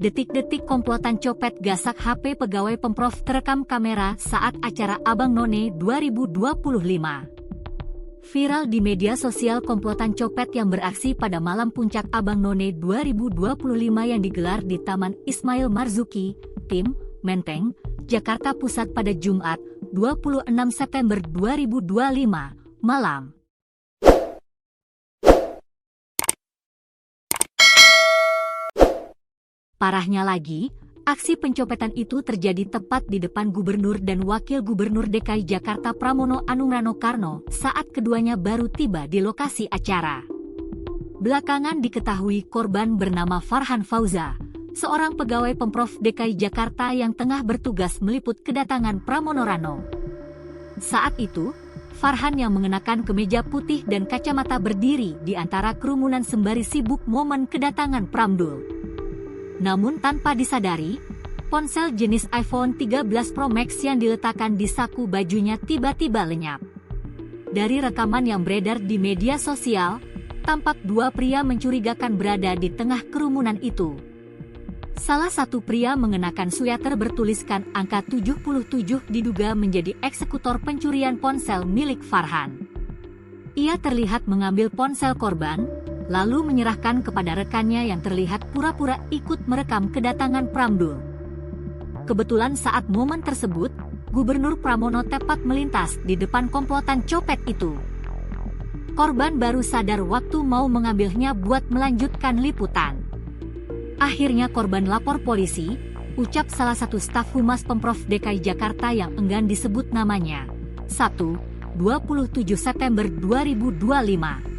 Detik-detik komplotan copet gasak HP Pegawai Pemprov terekam kamera saat acara Abang None 2025. Viral di media sosial komplotan copet yang beraksi pada malam puncak Abang None 2025 yang digelar di Taman Ismail Marzuki, Tim, Menteng, Jakarta Pusat pada Jumat, 26 September 2025, malam. Parahnya lagi, aksi pencopetan itu terjadi tepat di depan Gubernur dan Wakil Gubernur DKI Jakarta Pramono-Rano saat keduanya baru tiba di lokasi acara. Belakangan diketahui korban bernama Farhan Fauza, seorang pegawai Pemprov DKI Jakarta yang tengah bertugas meliput kedatangan Pramono-Rano. Saat itu, Farhan yang mengenakan kemeja putih dan kacamata berdiri di antara kerumunan sembari sibuk momen kedatangan Pram-Doel. Namun tanpa disadari, ponsel jenis iPhone 13 Pro Max yang diletakkan di saku bajunya tiba-tiba lenyap. Dari rekaman yang beredar di media sosial, tampak dua pria mencurigakan berada di tengah kerumunan itu. Salah satu pria mengenakan sweater bertuliskan angka 77 diduga menjadi eksekutor pencurian ponsel milik Farhan. Ia terlihat mengambil ponsel korban, lalu menyerahkan kepada rekannya yang terlihat pura-pura ikut merekam kedatangan Pram-Doel. Kebetulan saat momen tersebut, Gubernur Pramono tepat melintas di depan komplotan copet itu. Korban baru sadar waktu mau mengambilnya buat melanjutkan liputan. Akhirnya korban lapor polisi, ucap salah satu staf humas Pemprov DKI Jakarta yang enggan disebut namanya. 1. 27 September 2025.